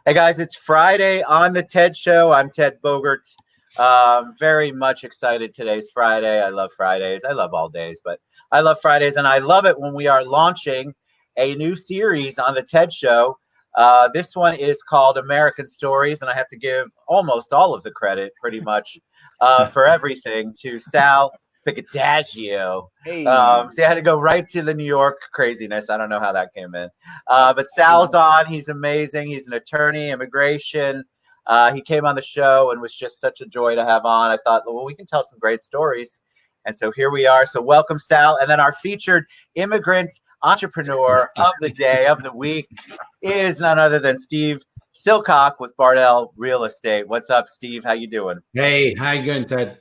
Hey guys, it's Friday on the TED Show. I'm Ted Bogert. Very much excited. Today's Friday. I love Fridays. I love all days, but I love Fridays, and I love it when we are launching a new series on the TED Show. This one is called American Stories, and I have to give almost all of the credit, pretty much, for everything to Sal Picataggio. Hey. So I had to go right to the New York craziness. I don't know how that came in. But Sal's on. He's amazing. He's an attorney, immigration. He came on the show and was just such a joy to have on. I thought, well, we can tell some great stories. And so here we are. So welcome, Sal. And then our featured immigrant entrepreneur of the day, of the week, is none other than Steve Silcock with Bardell Real Estate. What's up, Steve? How you doing? Hey, how you going, Ted?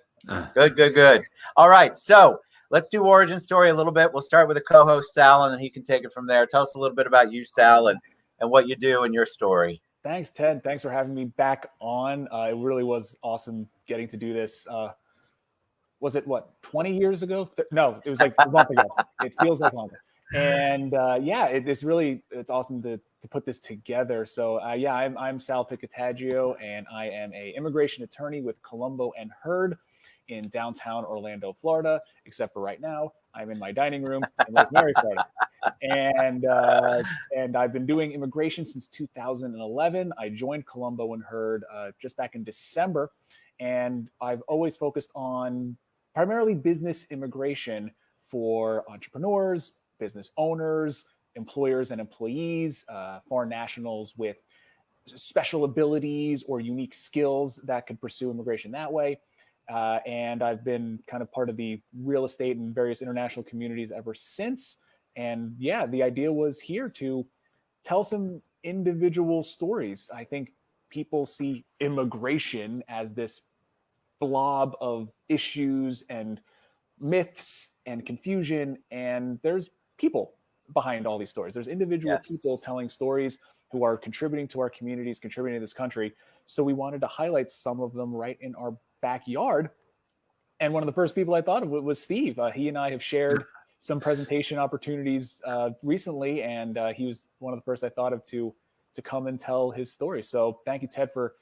Good. All right, so let's do origin story a little bit. We'll start with the co-host, Sal, and then he can take it from there. Tell us a little bit about you, Sal, and what you do and your story. Thanks, Ted. Thanks for having me back on. It really was awesome getting to do this. Was it, 20 years ago? No, it was like a month ago. It feels like longer. And it's awesome to put this together. So I'm Sal Picataggio, and I am an immigration attorney with Colombo and Hurd in downtown Orlando, Florida. Except for right now, I'm in my dining room in Lake Mary, Florida. And I've been doing immigration since 2011. I joined Colombo and Hurd just back in December, and I've always focused on primarily business immigration for entrepreneurs, business owners, employers and employees, foreign nationals with special abilities or unique skills that could pursue immigration that way. And I've been kind of part of the real estate and various international communities ever since. And the idea was here to tell some individual stories. I think people see immigration as this blob of issues and myths and confusion, and there's people behind all these stories. There's individual people telling stories who are contributing to our communities, contributing to this country. So we wanted to highlight some of them right in our backyard. And one of the first people I thought of was Steve. He and I have shared some presentation opportunities recently, and he was one of the first I thought of to come and tell his story. So thank you, Ted, for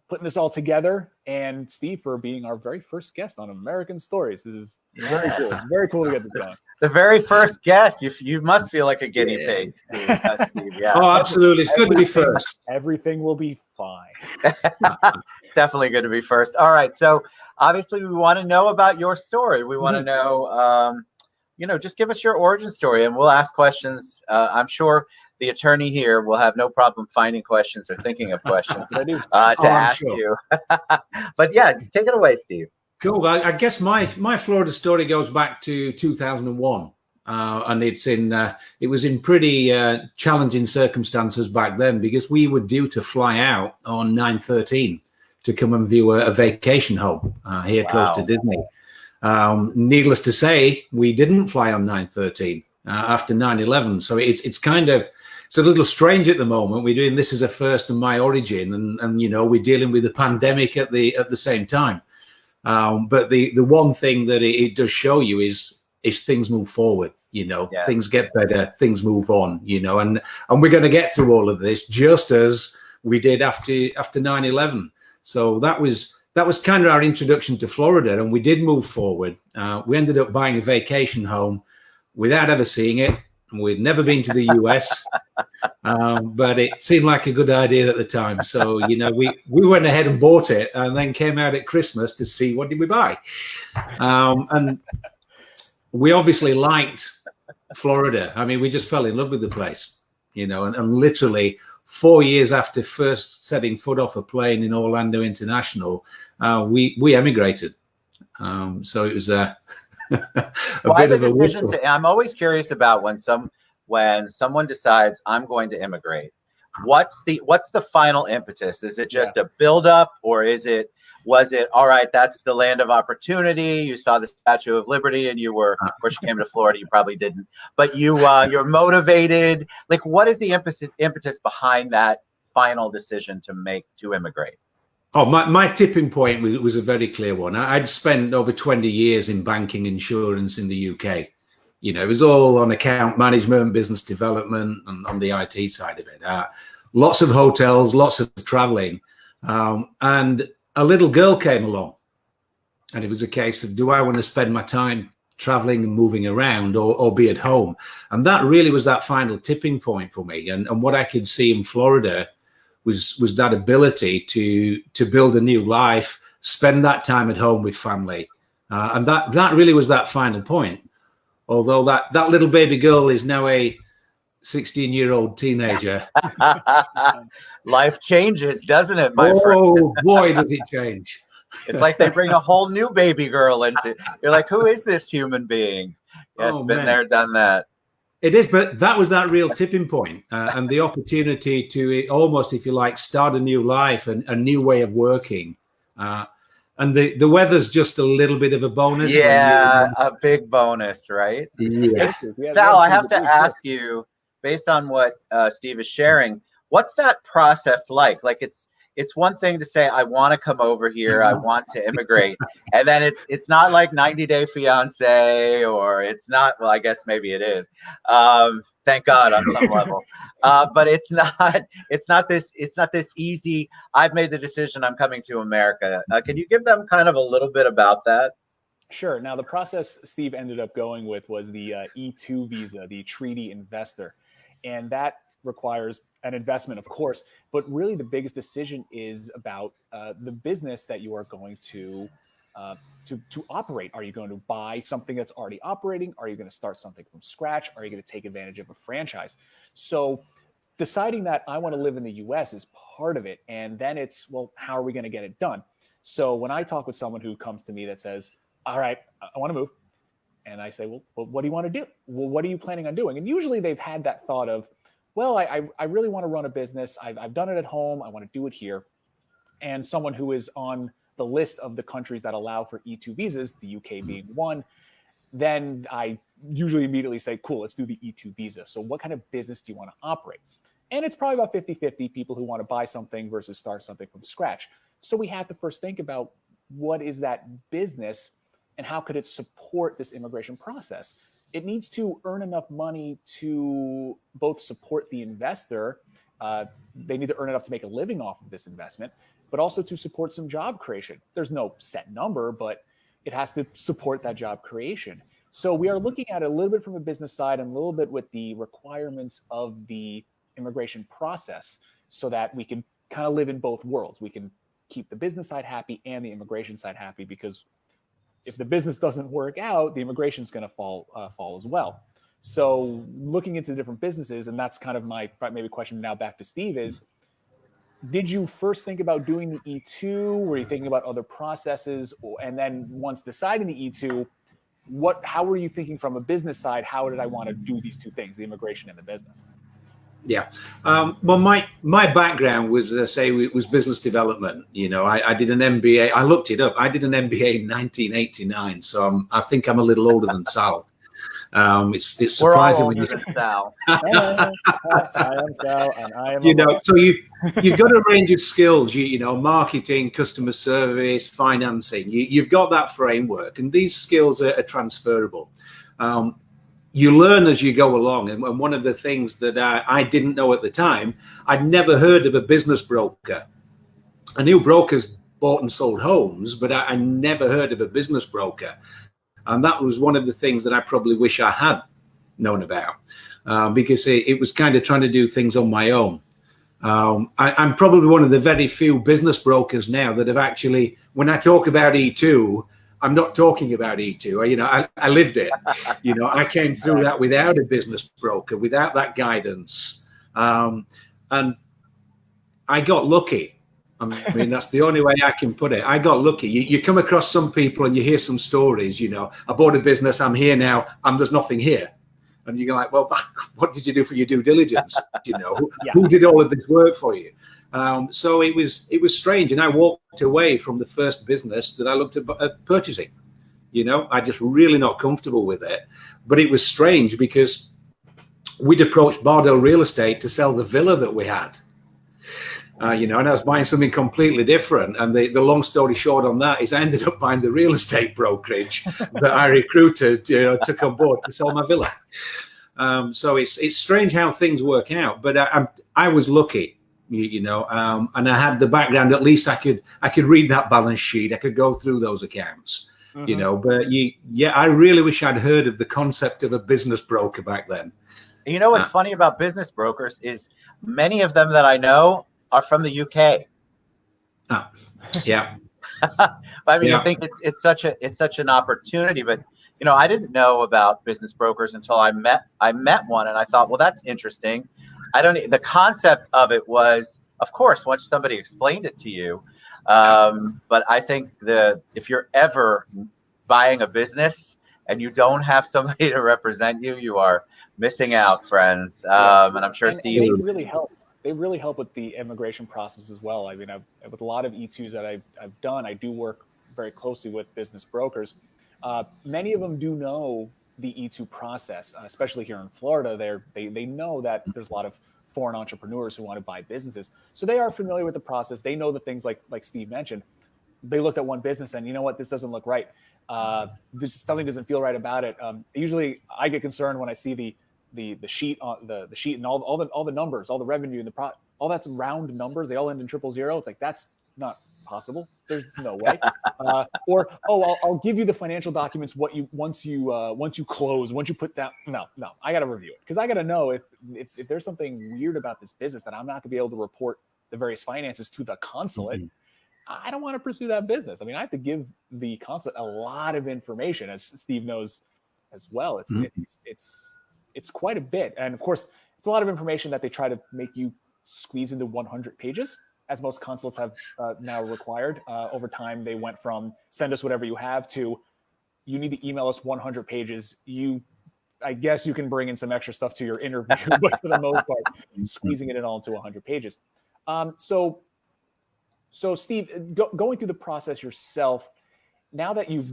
putting this all together, and Steve for being our very first guest on American Stories. This is very cool. It's very cool to get this going. The very first guest. You must feel like a guinea pig, Steve. Steve. Yeah. Oh, absolutely. It's good to be first. Everything will be fine. It's definitely good to be first. All right. So obviously we want to know about your story. We want to know, just give us your origin story, and we'll ask questions. I'm sure the attorney here will have no problem finding questions or thinking of questions to ask you. But take it away, Steve. Cool. I guess my Florida story goes back to 2001, and it was in pretty challenging circumstances back then, because we were due to fly out on 9/13 to come and view a vacation home here close to Disney. Needless to say, we didn't fly on 9/13 after 9/11, so it's a little strange at the moment. We're doing this as a first in my origin, and we're dealing with the pandemic at the same time. But the one thing that it does show you is things move forward. Things get better, things move on. And we're going to get through all of this just as we did after 9/11. So that was kind of our introduction to Florida, and we did move forward. We ended up buying a vacation home without ever seeing it. We'd never been to the US, but it seemed like a good idea at the time. So, we went ahead and bought it, and then came out at Christmas to see what did we buy. And we obviously liked Florida. I mean, we just fell in love with the place, and literally 4 years after first setting foot off a plane in Orlando International, we emigrated. So it was bit of a whistle. I'm always curious about when someone decides I'm going to immigrate. What's the final impetus? Is it just a buildup, or was it all right? That's the land of opportunity. You saw the Statue of Liberty, and of course, you came to Florida. You probably didn't, but you're motivated. Like, what is the impetus behind that final decision to immigrate? Oh, my tipping point was a very clear one. I'd spent over 20 years in banking insurance in the UK. It was all on account management, business development, and on the IT side of it. lots of hotels, lots of traveling. And a little girl came along. And it was a case of, do I want to spend my time traveling and moving around or be at home? And that really was that final tipping point for me. And what I could see in Florida was that ability to build a new life, spend that time at home with family. And that really was that final point. Although that little baby girl is now a 16-year-old teenager. Life changes, doesn't it, my friend? Oh, boy, does it change. It's like they bring a whole new baby girl into. You're like, who is this human being? Yes, been there, done that. It is, but that was that real tipping point, and the opportunity to almost, if you like, start a new life and a new way of working. And the weather's just a little bit of a bonus. Yeah, a big bonus, right? Yeah. Sal, I have to ask you, based on what Steve is sharing, what's that process like? Like, it's one thing to say, I want to come over here, I want to immigrate, and then it's not like 90 Day Fiance, or it's not, well, I guess maybe it is. Thank God on some level. But it's not this easy, I've made the decision, I'm coming to America. Can you give them kind of a little bit about that? Sure. Now, the process Steve ended up going with was the E2 visa, the treaty investor. And that requires an investment, of course, but really the biggest decision is about the business that you are going to operate. Are you going to buy something that's already operating? Are you going to start something from scratch? Are you going to take advantage of a franchise? So deciding that I want to live in the US is part of it. And then it's, well, how are we going to get it done? So when I talk with someone who comes to me that says, all right, I want to move. And I say, well, what do you want to do? Well, what are you planning on doing? And usually they've had that thought of, well, I really want to run a business. I've done it at home. I want to do it here. And someone who is on the list of the countries that allow for E2 visas, the UK being one, then I usually immediately say, cool, let's do the E2 visa. So what kind of business do you want to operate? And it's probably about 50-50 people who want to buy something versus start something from scratch. So we have to first think about what is that business and how could it support this immigration process? It needs to earn enough money to both support the investor. They need to earn enough to make a living off of this investment, but also to support some job creation. There's no set number, but it has to support that job creation. So we are looking at it a little bit from a business side and a little bit with the requirements of the immigration process so that we can kind of live in both worlds. We can keep the business side happy and the immigration side happy, because if the business doesn't work out, the immigration is going to fall as well. So looking into different businesses, and that's kind of my maybe question now back to Steve is, did you first think about doing the E2? Were you thinking about other processes? And then once deciding the E2, how were you thinking from a business side? How did I want to do these two things, the immigration and the business? Yeah. Well, my background was, was business development. You know, I did an MBA. I looked it up. I did an MBA in 1989. So I think I'm a little older than Sal. It's surprising when you say Sal. I am Sal, and I am. You know, so you've got a range of skills. You know, marketing, customer service, financing. You've got that framework, and these skills are transferable. You learn as you go along. And one of the things that I didn't know at the time, I'd never heard of a business broker. I knew brokers bought and sold homes, but I never heard of a business broker. And that was one of the things that I probably wish I had known about, because it was kind of trying to do things on my own. I'm probably one of the very few business brokers now that have actually, when I talk about E2, I'm not talking about E2. You know, I lived it. You know, I came through that without a business broker, without that guidance. And I got lucky. I mean, that's the only way I can put it. I got lucky. You come across some people and you hear some stories, you know, I bought a business, I'm here now, and there's nothing here. And you're like, well, what did you do for your due diligence? You know, who did all of this work for you? So it was strange. And I walked away from the first business that I looked at purchasing. You know, I just really not comfortable with it. But it was strange because we'd approached Bardo Real Estate to sell the villa that we had. You know, and I was buying something completely different. And the long story short on that is I ended up buying the real estate brokerage that I recruited, you know, took on board to sell my villa. So it's strange how things work out. But I was lucky. and I had the background. At least I could read that balance sheet. I could go through those accounts, but I really wish I'd heard of the concept of a business broker back then. You know what's funny about business brokers is many of them that I know are from the UK. Yeah. I mean, I think it's such an opportunity, but I didn't know about business brokers until I met one, and I thought, well, that's interesting. The concept of it was, of course, once somebody explained it to you, but I think if you're ever buying a business and you don't have somebody to represent you, you are missing out, friends. And I'm sure Steve. They really help. They really help with the immigration process as well. I mean, with a lot of E2s that I've done, I do work very closely with business brokers. Many of them do know the E2 process, especially here in Florida. They know that there's a lot of foreign entrepreneurs who want to buy businesses, so they are familiar with the process. They know the things like Steve mentioned. They looked at one business and, you know what, this doesn't look right. Something doesn't feel right about it. Usually, I get concerned when I see the sheet on the sheet and all the numbers, all the revenue and all that's round numbers. They all end in 000. It's like, that's not possible. There's no way. I'll give you the financial documents. Once you close, once you put that. No, I got to review it, because I got to know if there's something weird about this business that I'm not going to be able to report the various finances to the consulate. I don't want to pursue that business. I mean, I have to give the consulate a lot of information, as Steve knows as well. It's quite a bit. And of course, it's a lot of information that they try to make you squeeze into 100 pages, as most consulates have now required. Over time, they went from send us whatever you have to you need to email us 100 pages. I guess you can bring in some extra stuff to your interview, but for the most part, squeezing it in all into 100 pages. So Steve, going through the process yourself, now that you've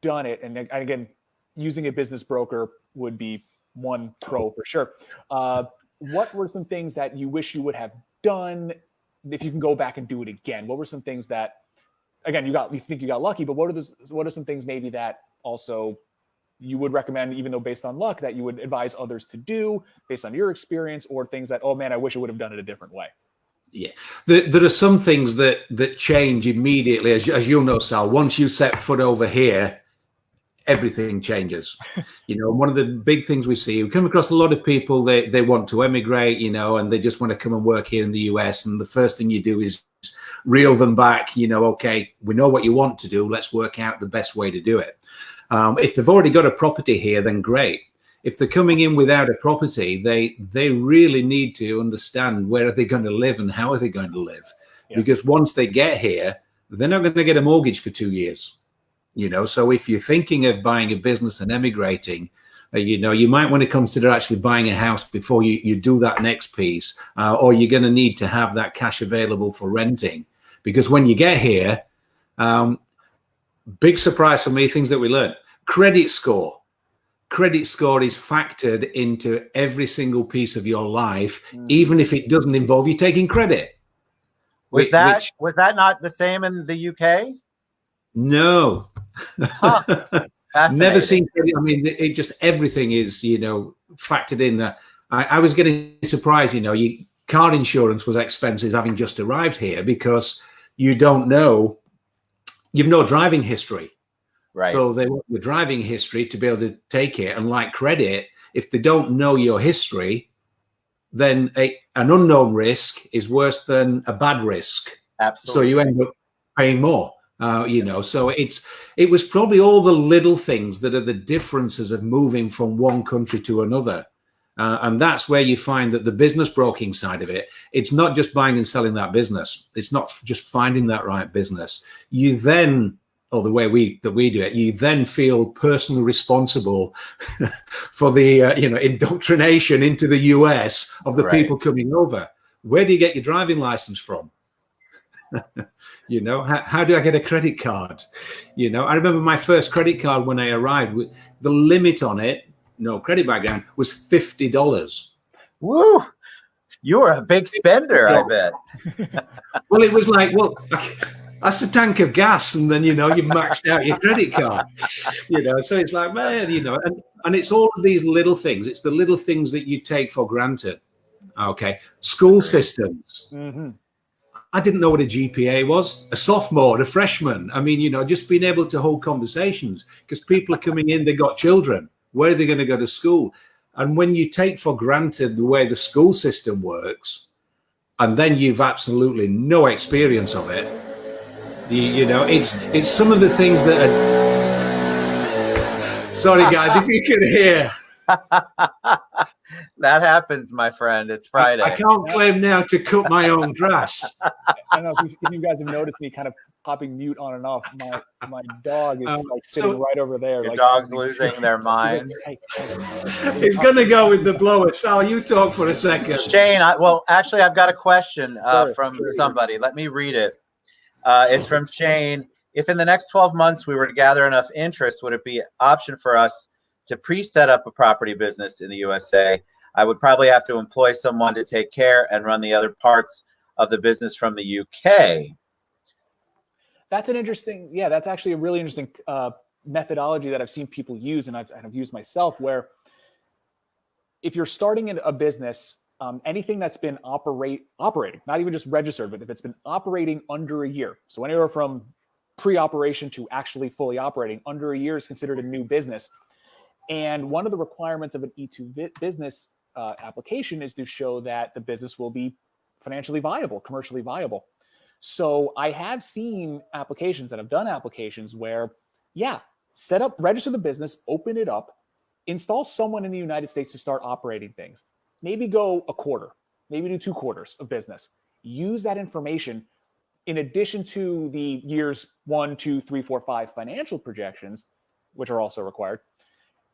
done it, and again, using a business broker would be one pro for sure. What were some things that you wish you would have done if you can go back and do it again? What were some things that, again, you think you got lucky, but what are some things maybe that also you would recommend, even though based on luck, that you would advise others to do based on your experience, or things that, oh man, I wish I would have done it a different way? Yeah, there are some things that change immediately, as you'll know, Sal. Once you set foot over here, everything changes. One of the big things we see, we come across a lot of people, they want to emigrate, and they just want to come and work here in the US. And the first thing you do is reel them back. Okay, we know what you want to do. Let's work out the best way to do it. If they've already got a property here, then great. If they're coming in without a property, they really need to understand where are they going to live and how are they going to live. Yeah. Because once they get here, they're not going to get a mortgage for 2 years. So if you're thinking of buying a business and emigrating, you might want to consider actually buying a house before you do that next piece, or you're going to need to have that cash available for renting. Because when you get here, big surprise for me, things that we learned, credit score. Credit score is factored into every single piece of your life, even if it doesn't involve you taking credit. Was that not the same in the UK? No. Huh. Never seen credit. I mean, it just, everything is, factored in. I was getting surprised, car insurance was expensive having just arrived here, because you don't know, you've no driving history. Right. So they want the driving history to be able to take it. And like credit, if they don't know your history, then an unknown risk is worse than a bad risk. Absolutely. So you end up paying more, So it was probably all the little things that are the differences of moving from one country to another. And that's where you find that the business broking side of it, it's not just buying and selling that business. It's not just finding that right business. You then, or the way we do it, you then feel personally responsible for the indoctrination into the US of the people coming over. Where do you get your driving license from? How do I get a credit card? I remember my first credit card when I arrived. The limit on it, no credit background, was $50. Woo! You were a big spender, I bet. Well, it was like, that's a tank of gas, and then you've maxed out your credit card. So it's like, man, and it's all of these little things. It's the little things that you take for granted. Okay. School systems. Mm-hmm. I didn't know what a GPA was, a sophomore, a freshman. I mean, just being able to hold conversations because people are coming in, they got children. Where are they going to go to school? And when you take for granted the way the school system works, and then you've absolutely no experience of it, it's some of the things that are... Sorry, guys, if you can hear. That happens, my friend. It's Friday. I can't claim now to cut my own grass. I don't know if you guys have noticed me kind of popping mute on and off. My dog is sitting right over there. Your dog's losing their minds. He's going to go with the blower. Sal, you talk for a second. Shane, actually, I've got a question from somebody. Let me read it. It's from Shane. If in the next 12 months we were to gather enough interest, would it be an option for us to pre-set up a property business in the USA? I would probably have to employ someone to take care and run the other parts of the business from the UK. That's that's actually a really interesting methodology that I've seen people use, and I've used myself, where if you're starting in a business, anything that's been operating, not even just registered, but if it's been operating under a year, so anywhere from pre-operation to actually fully operating, under a year is considered a new business. And one of the requirements of an E2 business application is to show that the business will be financially viable, commercially viable. So I have seen applications, and I've done applications where, set up, register the business, open it up, install someone in the United States to start operating things. Maybe go a quarter, maybe do 2 quarters of business. Use that information in addition to the years 1, 2, 3, 4, 5 financial projections, which are also required.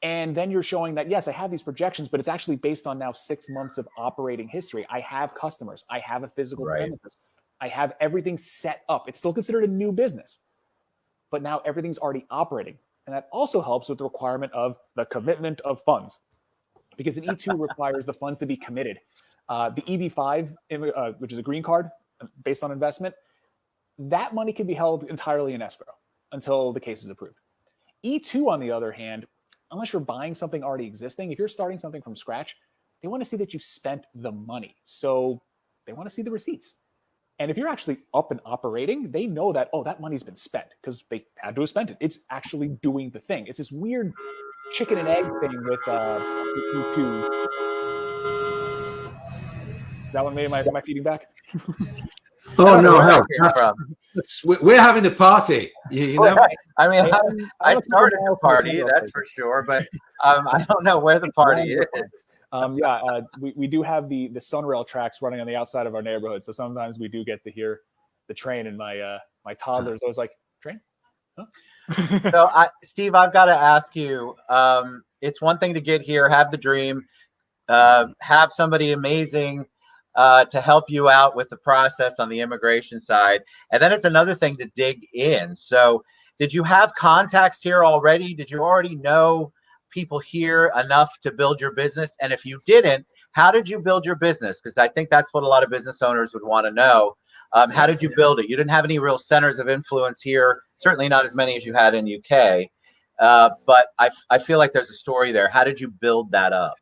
And then you're showing that, yes, I have these projections, but it's actually based on now 6 months of operating history. I have customers. I have a physical premises. I have everything set up. It's still considered a new business, but now everything's already operating. And that also helps with the requirement of the commitment of funds, because an E2 requires the funds to be committed. The EB5, which is a green card based on investment, that money can be held entirely in escrow until the case is approved. E2, on the other hand, unless you're buying something already existing, if you're starting something from scratch, they want to see that you spent the money. So they want to see the receipts. And if you're actually up and operating, they know that, that money's been spent because they had to have spent it. It's actually doing the thing. It's this weird chicken and egg thing with E2. That one made my feeding back? Oh, no. We're having a party. You know? I mean, I started the party, that's for sure, but I don't know where the party is. We do have the Sunrail tracks running on the outside of our neighborhood, so sometimes we do get to hear the train, and my toddler's always like, train? Huh? So, Steve, I've got to ask you, it's one thing to get here, have the dream, have somebody amazing to help you out with the process on the immigration side. And then it's another thing to dig in. So did you have contacts here already? Did you already know people here enough to build your business? And if you didn't, how did you build your business? Because I think that's what a lot of business owners would want to know. How did you build it? You didn't have any real centers of influence here, certainly not as many as you had in UK. But I feel like there's a story there. How did you build that up?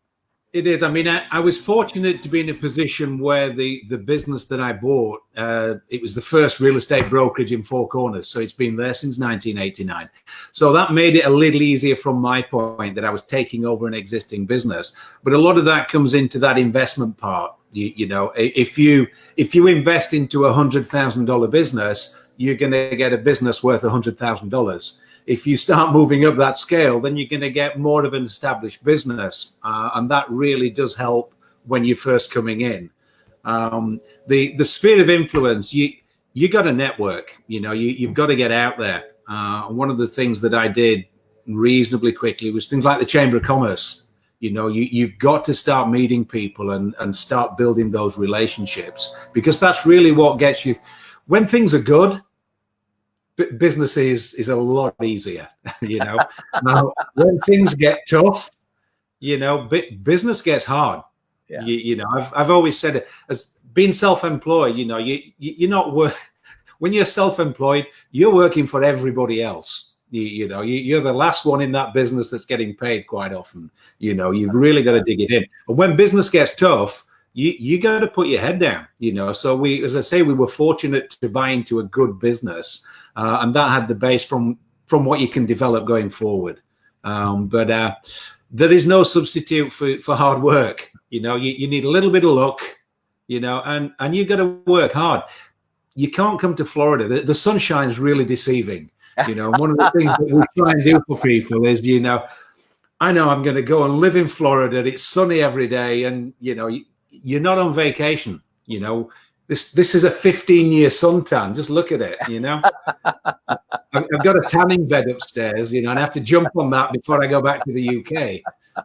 It is. I mean, I was fortunate to be in a position where the business that I bought, it was the first real estate brokerage in Four Corners. So it's been there since 1989. So that made it a little easier from my point that I was taking over an existing business. But a lot of that comes into that investment part. You know, if you invest into $100,000 business, you're going to get a business worth $100,000. If you start moving up that scale, then you're going to get more of an established business. And that really does help when you're first coming in. The sphere of influence, you got to network, you know, you've got to get out there. One of the things that I did reasonably quickly was things like the Chamber of Commerce. You know, you've got to start meeting people and start building those relationships, because that's really what gets you. When things are good, business is a lot easier, you know. Now, when things get tough, you know, business gets hard. Yeah. You know, I've always said it, as being self-employed, you know, you're not when you're self-employed, you're working for everybody else. You know, you're the last one in that business that's getting paid quite often. You know, you've really got to dig it in. And when business gets tough, you got to put your head down, So as I say, we were fortunate to buy into a good business, and that had the base from what you can develop going forward. But there is no substitute for hard work. You need a little bit of luck, and you got to work hard. You can't come to Florida. The sunshine is really deceiving. One of the things that we try and do for people is, I know I'm going to go and live in Florida. It's sunny every day, and you're not on vacation. This is a 15-year suntan. Just look at it. I've got a tanning bed upstairs. And I have to jump on that before I go back to the UK.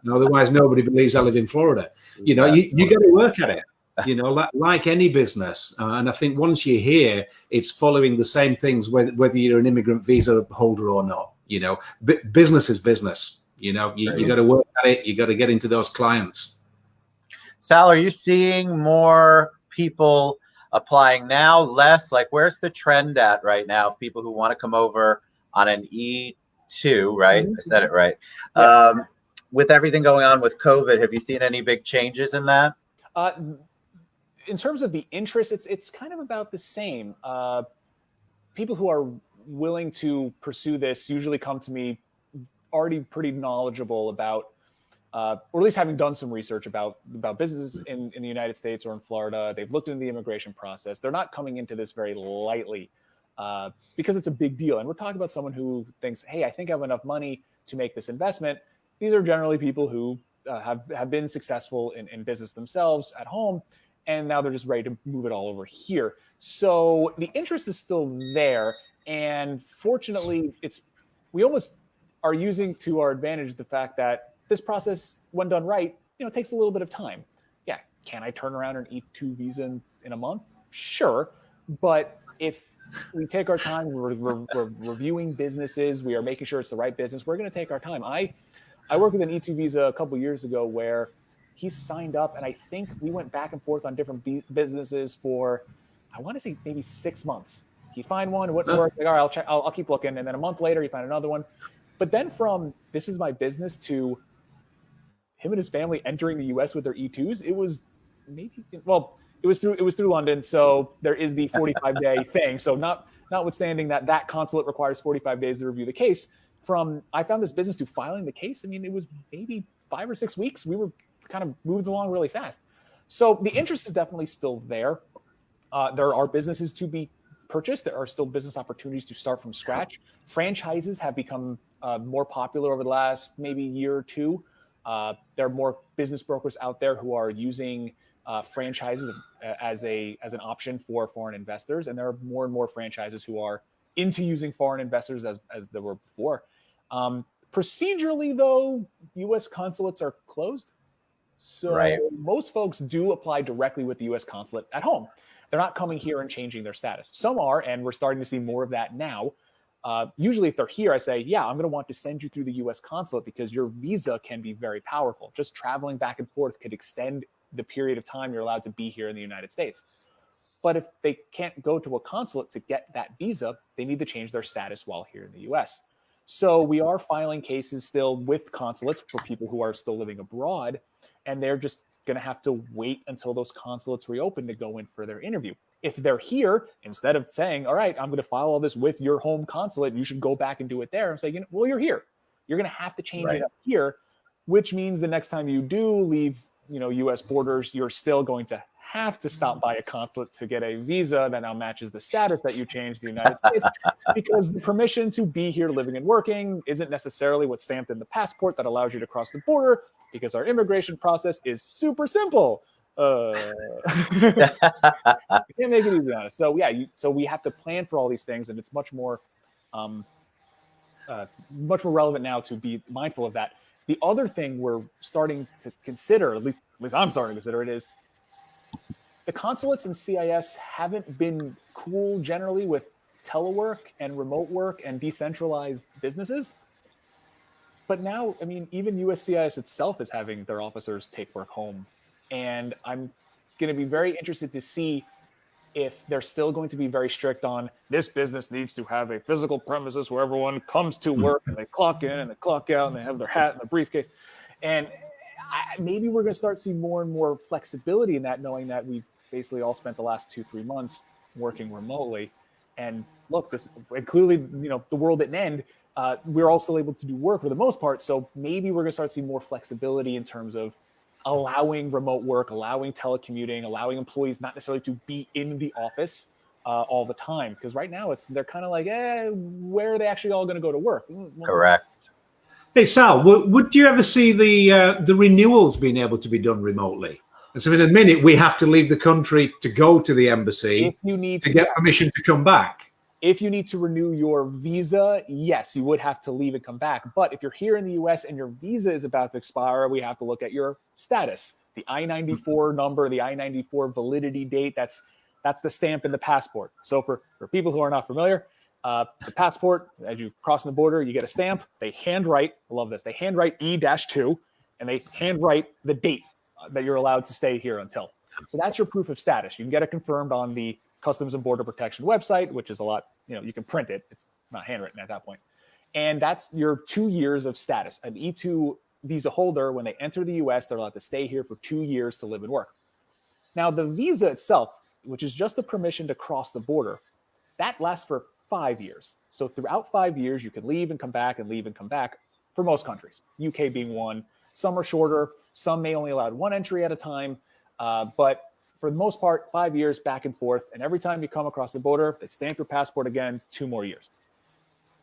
Otherwise, nobody believes I live in Florida. You got to work at it. Like any business. And I think once you're here, it's following the same things, whether you're an immigrant visa holder or not. Business is business. You got to work at it. You got to get into those clients. Sal, are you seeing more people applying now, less? Like, where's the trend at right now of people who want to come over on an E2, right? Mm-hmm. I said it right. Yeah. With everything going on with COVID, have you seen any big changes in that? In terms of the interest, it's kind of about the same. People who are willing to pursue this usually come to me already pretty knowledgeable about, or at least having done some research about businesses in the United States or in Florida. They've looked into the immigration process. They're not coming into this very lightly because it's a big deal. And we're talking about someone who thinks, hey, I think I have enough money to make this investment. These are generally people who have been successful in business themselves at home, and now they're just ready to move it all over here. So the interest is still there. And fortunately, we almost are using to our advantage the fact that this process, when done right, takes a little bit of time. Yeah, can I turn around an E2 visa in a month? Sure. But if we take our time, we're reviewing businesses, we are making sure it's the right business, we're going to take our time. I worked with an E2 visa a couple years ago where he signed up, and I think we went back and forth on different businesses for, I want to say maybe 6 months. He found one, it wouldn't work. Like, all right, I'll keep looking. And then a month later, he found another one. But then from this is my business to him and his family entering the U.S. with their E2s, it was through London, so there is the 45-day thing. So notwithstanding that consulate requires 45 days to review the case. From I found this business to filing the case, I mean, it was maybe 5 or 6 weeks. We were kind of moved along really fast. So the interest is definitely still there. There are businesses to be purchased. There are still business opportunities to start from scratch. Franchises have become more popular over the last maybe year or two. There are more business brokers out there who are using franchises as an option for foreign investors, and there are more and more franchises who are into using foreign investors as there were before. Procedurally, though, U.S. consulates are closed, so most folks do apply directly with the U.S. consulate at home. They're not coming here and changing their status. Some are, and we're starting to see more of that now. Usually if they're here, I say, yeah, I'm going to want to send you through the U.S. consulate because your visa can be very powerful. Just traveling back and forth could extend the period of time you're allowed to be here in the United States. But if they can't go to a consulate to get that visa, they need to change their status while here in the U.S. So we are filing cases still with consulates for people who are still living abroad, and they're just going to have to wait until those consulates reopen to go in for their interview. If they're here, instead of saying, all right, I'm going to file all this with your home consulate, you should go back and do it there, I'm saying, well, you're here. You're going to have to change it up here, which means the next time you do leave, U.S. borders, you're still going to have to stop by a consulate to get a visa that now matches the status that you changed to the United States, because the permission to be here living and working isn't necessarily what's stamped in the passport that allows you to cross the border, because our immigration process is super simple. You can't make it easy on us. So yeah, so we have to plan for all these things, and it's much more relevant now to be mindful of that. The other thing we're starting to consider, at least I'm starting to consider it, is the consulates and CIS haven't been cool generally with telework and remote work and decentralized businesses. But now, I mean, even USCIS itself is having their officers take work home. And I'm going to be very interested to see if they're still going to be very strict on this business needs to have a physical premises where everyone comes to work and they clock in and they clock out and they have their hat and their briefcase. And maybe we're going to start seeing more and more flexibility in that, knowing that we've basically all spent the last 2-3 months working remotely. And look, and clearly, the world didn't end. We're all still able to do work for the most part. So maybe we're going to start seeing more flexibility in terms of allowing remote work, allowing telecommuting, allowing employees not necessarily to be in the office all the time. Because right now they're kind of like, where are they actually all going to go to work? Correct. Hey, Sal, would you ever see the renewals being able to be done remotely? And so in a minute, we have to leave the country to go to the embassy if you need to get permission to come back. If you need to renew your visa, yes, you would have to leave and come back. But if you're here in the US and your visa is about to expire, we have to look at your status. The I-94 number, the I-94 validity date, that's the stamp in the passport. So for people who are not familiar, the passport, as you cross the border, you get a stamp. They handwrite, I love this, they handwrite E-2, and they handwrite the date that you're allowed to stay here until. So that's your proof of status. You can get it confirmed on the Customs and Border Protection website, which is a lot, you can print it. It's not handwritten at that point. And that's your 2 years of status. An E2 visa holder, when they enter the US, they're allowed to stay here for 2 years to live and work. Now, the visa itself, which is just the permission to cross the border, that lasts for 5 years. So throughout 5 years, you can leave and come back and leave and come back for most countries, UK being one. Some are shorter. Some may only allow one entry at a time. But for the most part, 5 years back and forth. And every time you come across the border, they stamp your passport again, 2 more years.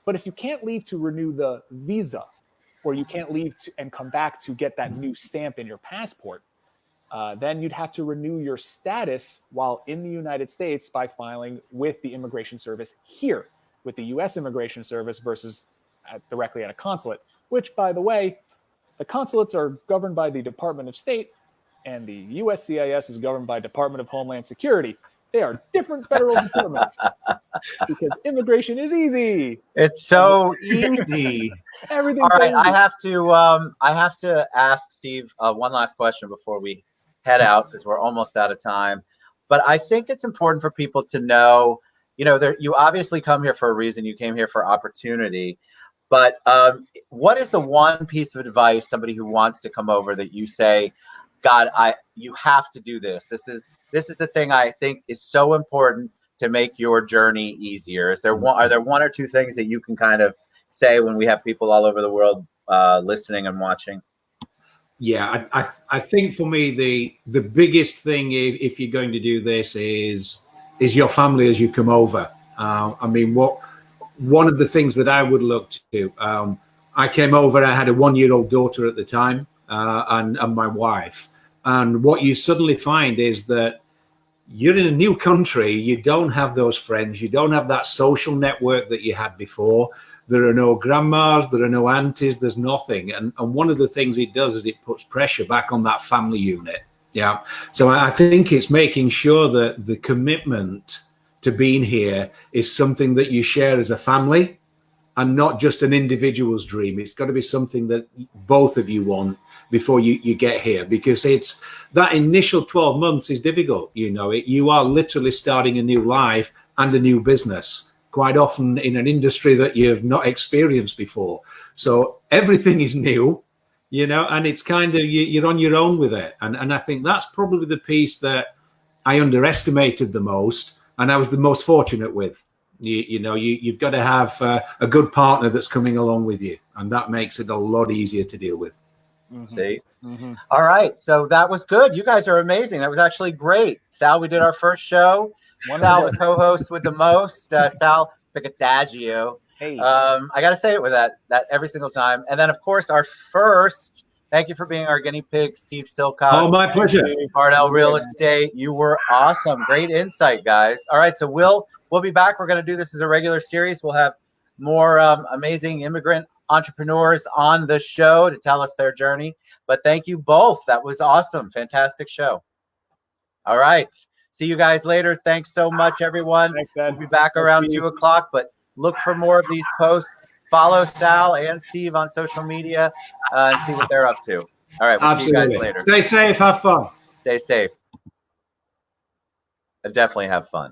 But if you can't leave to renew the visa, or you can't leave and come back to get that new stamp in your passport, then you'd have to renew your status while in the United States by filing with the Immigration Service here, with the U.S. Immigration Service versus directly at a consulate, which, by the way, the consulates are governed by the Department of State, and the USCIS is governed by Department of Homeland Security. They are different federal departments because immigration is easy. It's so easy. Everything. All right, I have to ask Steve one last question before we head out because we're almost out of time. But I think it's important for people to know, you obviously come here for a reason. You came here for opportunity. But what is the one piece of advice somebody who wants to come over that you say, God, you have to do this. This is the thing I think is so important to make your journey easier. Are there one or two things that you can kind of say when we have people all over the world listening and watching? Yeah, I think for me the biggest thing if you're going to do this is your family as you come over. One of the things that I would look to, I came over, I had a 1-year-old daughter at the time, and my wife. And what you suddenly find is that you're in a new country, you don't have those friends, you don't have that social network that you had before. There are no grandmas, there are no aunties, there's nothing. And one of the things it does is it puts pressure back on that family unit. Yeah. So I think it's making sure that the commitment to being here is something that you share as a family and not just an individual's dream. It's got to be something that both of you want before you get here, because it's that initial 12 months is difficult. You are literally starting a new life and a new business, quite often in an industry that you've not experienced before. So everything is new, and it's kind of, you're on your own with it. And I think that's probably the piece that I underestimated the most, and I was the most fortunate with. You've got to have a good partner that's coming along with you, and that makes it a lot easier to deal with. Mm-hmm. See? Mm-hmm. All right. So that was good. You guys are amazing. That was actually great. Sal, we did our first show. Sal, the co-host with the most, Sal Picataggio. Hey. I got to say it with that every single time. And then, of course, our first, thank you for being our guinea pig, Steve Silcock. Oh, my pleasure. Cardell Real Estate. You were awesome. Great insight, guys. All right. So we'll be back. We're going to do this as a regular series. We'll have more amazing immigrant entrepreneurs on the show to tell us their journey. But thank you both. That was awesome. Fantastic show. All right. See you guys later. Thanks so much, everyone. We'll be back around 2 o'clock, but look for more of these posts. Follow Sal and Steve on social media and see what they're up to. All right. We'll see you guys later. Stay safe. Have fun. Stay safe. And definitely have fun.